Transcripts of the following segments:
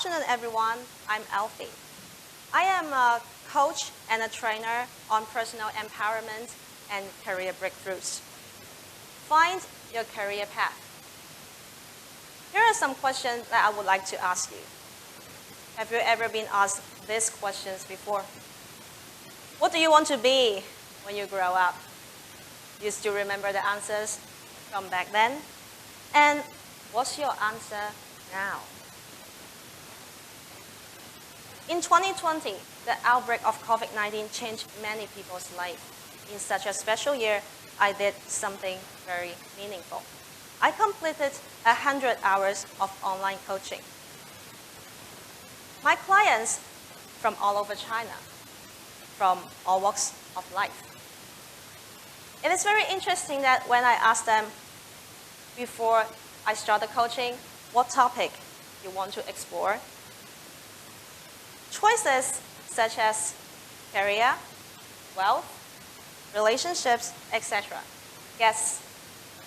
afternoon, everyone. I'm Alfi. I am a coach and a trainer on personal empowerment and career breakthroughs. Find your career path. Here are some questions that I would like to ask you. Have you ever been asked these questions before? What do you want to be when you grow up? You still remember the answers from back then? And what's your answer now? In 2020, the outbreak of COVID-19 changed many people's lives. In such a special year, I did something very meaningful. I completed 100 hours of online coaching. My clients from all over China, from all walks of life. It is very interesting that when I asked them before I started coaching, what topic you want to explore, choices such as career, wealth, relationships, etc. Guess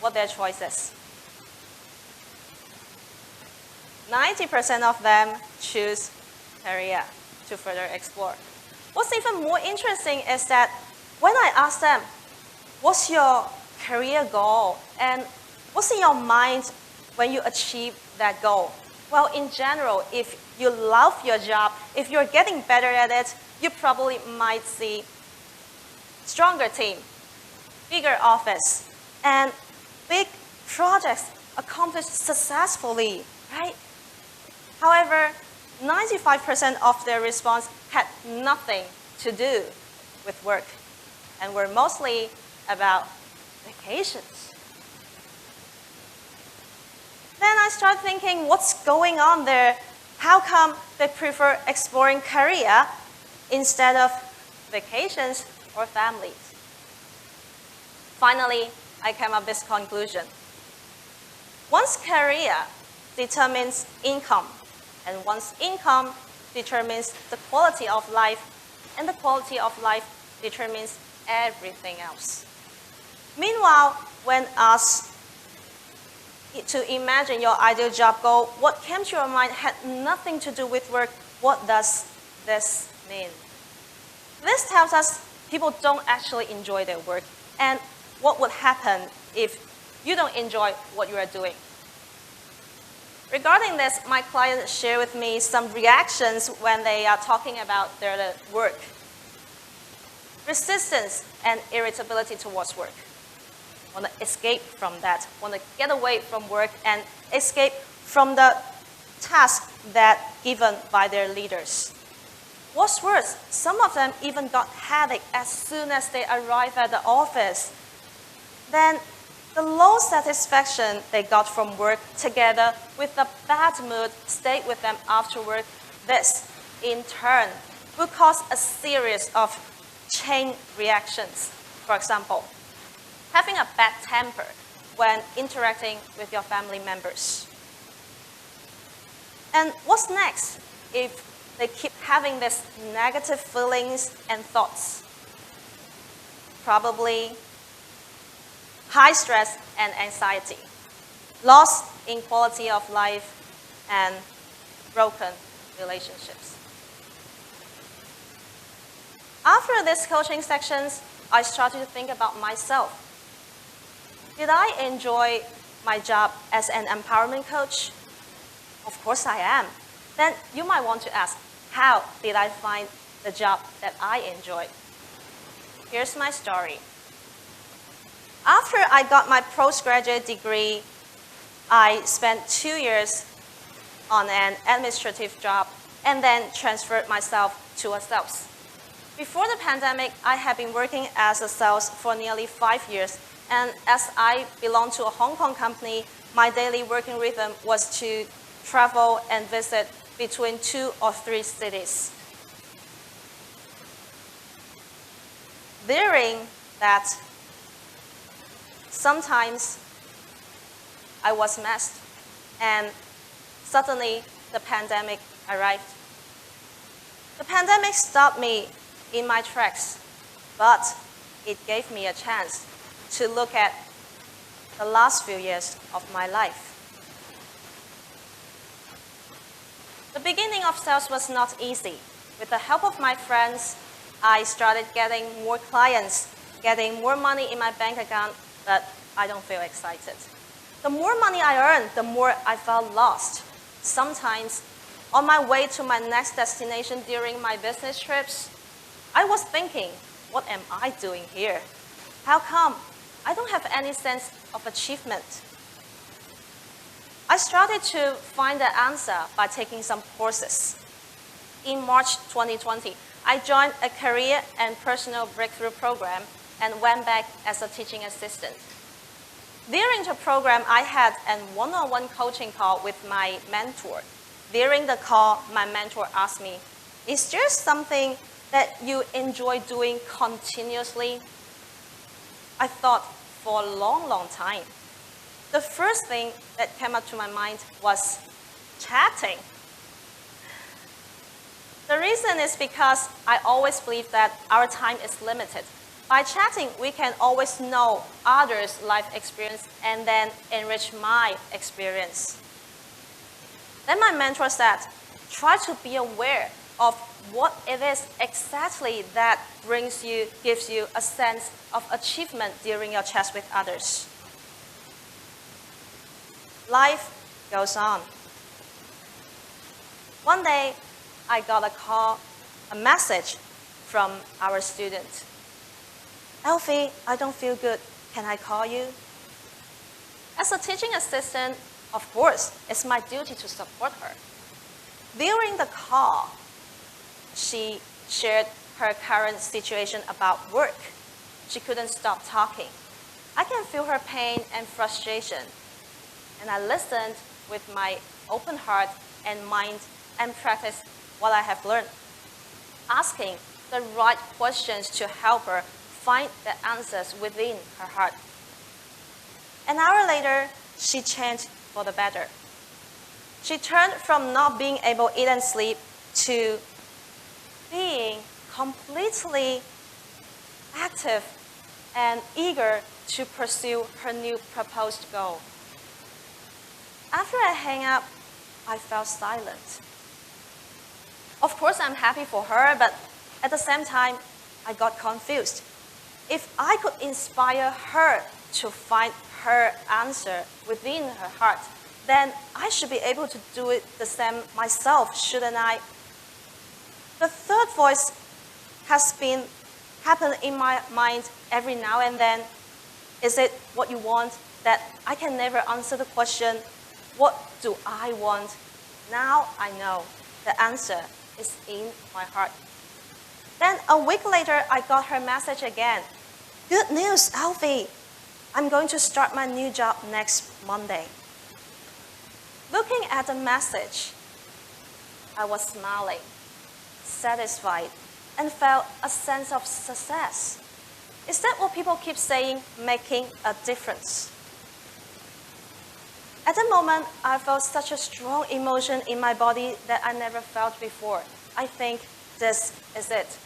what their choices? 90% of them choose career to further explore. What's even more interesting is that when I ask them, what's your career goal and what's in your mind when you achieve that goal? Well, in general, if you love your job, if you're getting better at it, you probably might see stronger team, bigger office, and big projects accomplished successfully, right? However, 95% of their response had nothing to do with work and were mostly about vacations. Then I start thinking, what's going on there? How come they prefer exploring career instead of vacations or families? Finally, I came up with this conclusion. One's career determines income, and one's income determines the quality of life, and the quality of life determines everything else. Meanwhile, when asked to imagine your ideal job goal, what came to your mind had nothing to do with work. What does this mean? This tells us people don't actually enjoy their work, and what would happen if you don't enjoy what you are doing. Regarding this, my clients share with me some reactions when they are talking about their work. Resistance and irritability towards work. Want to escape from that, want to get away from work and escape from the task that given by their leaders. What's worse, some of them even got headache as soon as they arrive at the office. Then the low satisfaction they got from work together with the bad mood stayed with them after work. This, in turn, will cause a series of chain reactions. For example, having a bad temper when interacting with your family members. And what's next if they keep having these negative feelings and thoughts? Probably high stress and anxiety, loss in quality of life, and broken relationships. After these coaching sections, I started to think about myself. Did I enjoy my job as an empowerment coach? Of course I am. Then you might want to ask, how did I find the job that I enjoy? Here's my story. After I got my postgraduate degree, I spent 2 years on an administrative job and then transferred myself to a sales. Before the pandemic, I had been working as a sales for nearly 5 years. And as I belong to a Hong Kong company, my daily working rhythm was to travel and visit between 2 or 3 cities. During that, sometimes I was messed, and suddenly the pandemic arrived. The pandemic stopped me in my tracks, but it gave me a chance to look at the last few years of my life. The beginning of sales was not easy. With the help of my friends, I started getting more clients, getting more money in my bank account, but I don't feel excited. The more money I earned, the more I felt lost. Sometimes, on my way to my next destination during my business trips, I was thinking, what am I doing here? How come I don't have any sense of achievement? I started to find the answer by taking some courses. In March 2020, I joined a career and personal breakthrough program and went back as a teaching assistant. During the program, I had a one-on-one coaching call with my mentor. During the call, my mentor asked me, "Is there something that you enjoy doing continuously?" I thought for a long, long time. The first thing that came up to my mind was chatting. The reason is because I always believe that our time is limited. By chatting, we can always know others' life experience and then enrich my experience. Then my mentor said, try to be aware of what it is exactly that gives you a sense of achievement during your chats with others. Life goes on. One day, I got a message from our student. "Alfi, I don't feel good. Can I call you?" As a teaching assistant, of course, it's my duty to support her. During the call, she shared her current situation about work. She couldn't stop talking. I can feel her pain and frustration. And I listened with my open heart and mind and practiced what I have learned, asking the right questions to help her find the answers within her heart. An hour later, she changed for the better. She turned from not being able to eat and sleep to being completely active and eager to pursue her new proposed goal. After I hang up, I felt silent. Of course, I'm happy for her, but at the same time, I got confused. If I could inspire her to find her answer within her heart, then I should be able to do it the same myself, shouldn't I? The third voice has been happening in my mind every now and then. Is it what you want? That I can never answer the question, what do I want? Now I know the answer is in my heart. Then a week later, I got her message again. "Good news, Alfi. I'm going to start my new job next Monday." Looking at the message, I was smiling, satisfied, and felt a sense of success. Is that what people keep saying, making a difference? At the moment, I felt such a strong emotion in my body that I never felt before. I think this is it.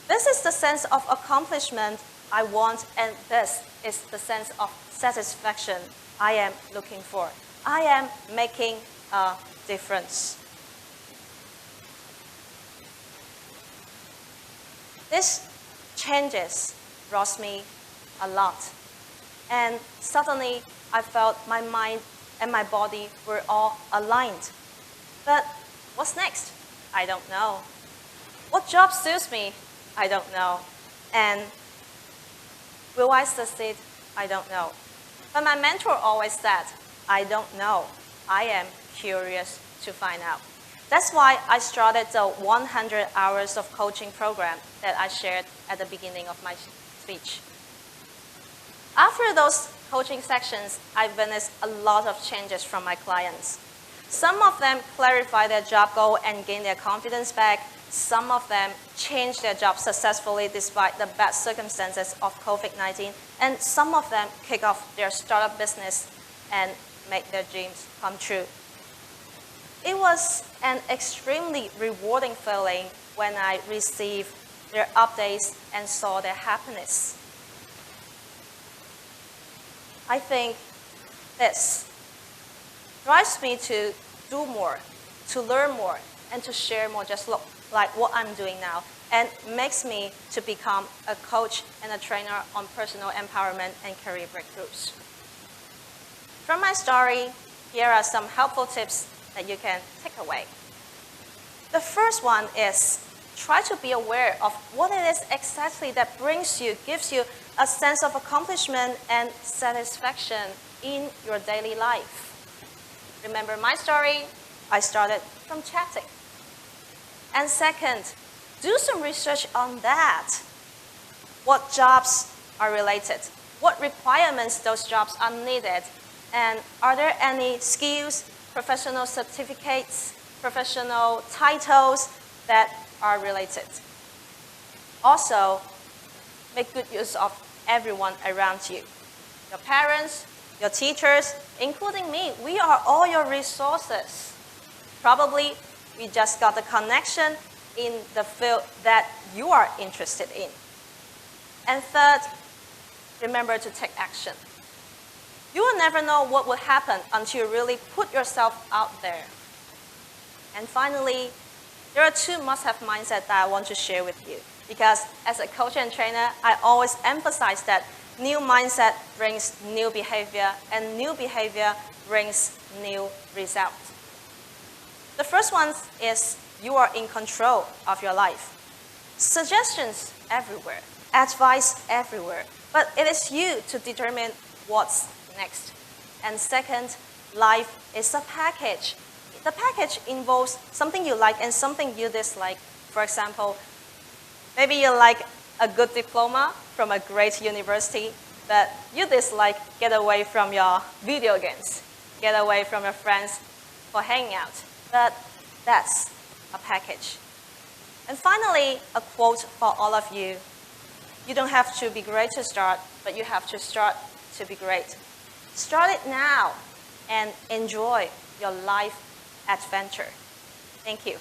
This is the sense of accomplishment I want, and this is the sense of satisfaction I am looking for. I am making a difference. These changes brought me a lot. And suddenly, I felt my mind and my body were all aligned. But what's next? I don't know. What job suits me? I don't know. And will I succeed? I don't know. But my mentor always said, I don't know. I am curious to find out. That's why I started the 100 hours of coaching program that I shared at the beginning of my speech. After those coaching sections, I witnessed a lot of changes from my clients. Some of them clarified their job goal and gained their confidence back. Some of them changed their job successfully despite the bad circumstances of COVID-19. And some of them kicked off their startup business and made their dreams come true. It was an extremely rewarding feeling when I received their updates and saw their happiness. I think this drives me to do more, to learn more and to share more, just like what I'm doing now, and makes me to become a coach and a trainer on personal empowerment and career breakthroughs. From my story, here are some helpful tips that you can take away. The first one is try to be aware of what it is exactly that gives you a sense of accomplishment and satisfaction in your daily life. Remember my story? I started from chatting. And second, do some research on that. What jobs are related? What requirements those jobs are needed? And are there any skills, professional certificates, professional titles that are related? Also, make good use of everyone around you. Your parents, your teachers, including me, we are all your resources. Probably we just got the connection in the field that you are interested in. And third, remember to take action. You will never know what will happen until you really put yourself out there. And finally, there are two must-have mindsets that I want to share with you. Because as a coach and trainer, I always emphasize that new mindset brings new behavior, and new behavior brings new results. The first one is you are in control of your life. Suggestions everywhere, advice everywhere, but it is you to determine what's next. And second, life is a package. The package involves something you like and something you dislike. For example, maybe you like a good diploma from a great university, but you dislike get away from your video games, get away from your friends for hanging out. But that's a package. And finally, a quote for all of you. You don't have to be great to start, but you have to start to be great. Start it now and enjoy your life adventure. Thank you.